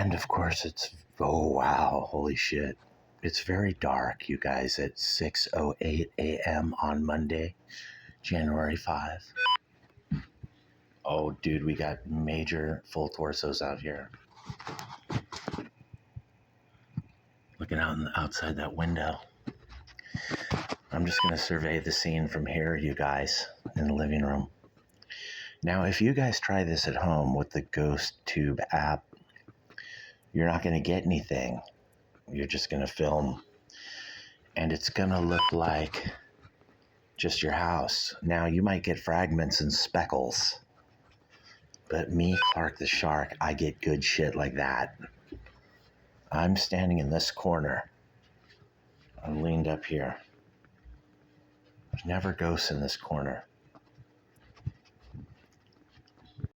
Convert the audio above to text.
And of course, oh wow, holy shit. It's very dark, you guys, at 6:08 a.m. on Monday, January 5. Oh, dude, we got major full torsos out here. Looking out outside that window. I'm just going to survey the scene from here, you guys, in the living room. Now, if you guys try this at home with the Ghost Tube app, you're not going to get anything. You're just going to film, and it's going to look like just your house. Now, you might get fragments and speckles, but me, Clark the Shark, I get good shit like that. I'm standing in this corner. I'm leaned up here. There's never ghosts in this corner.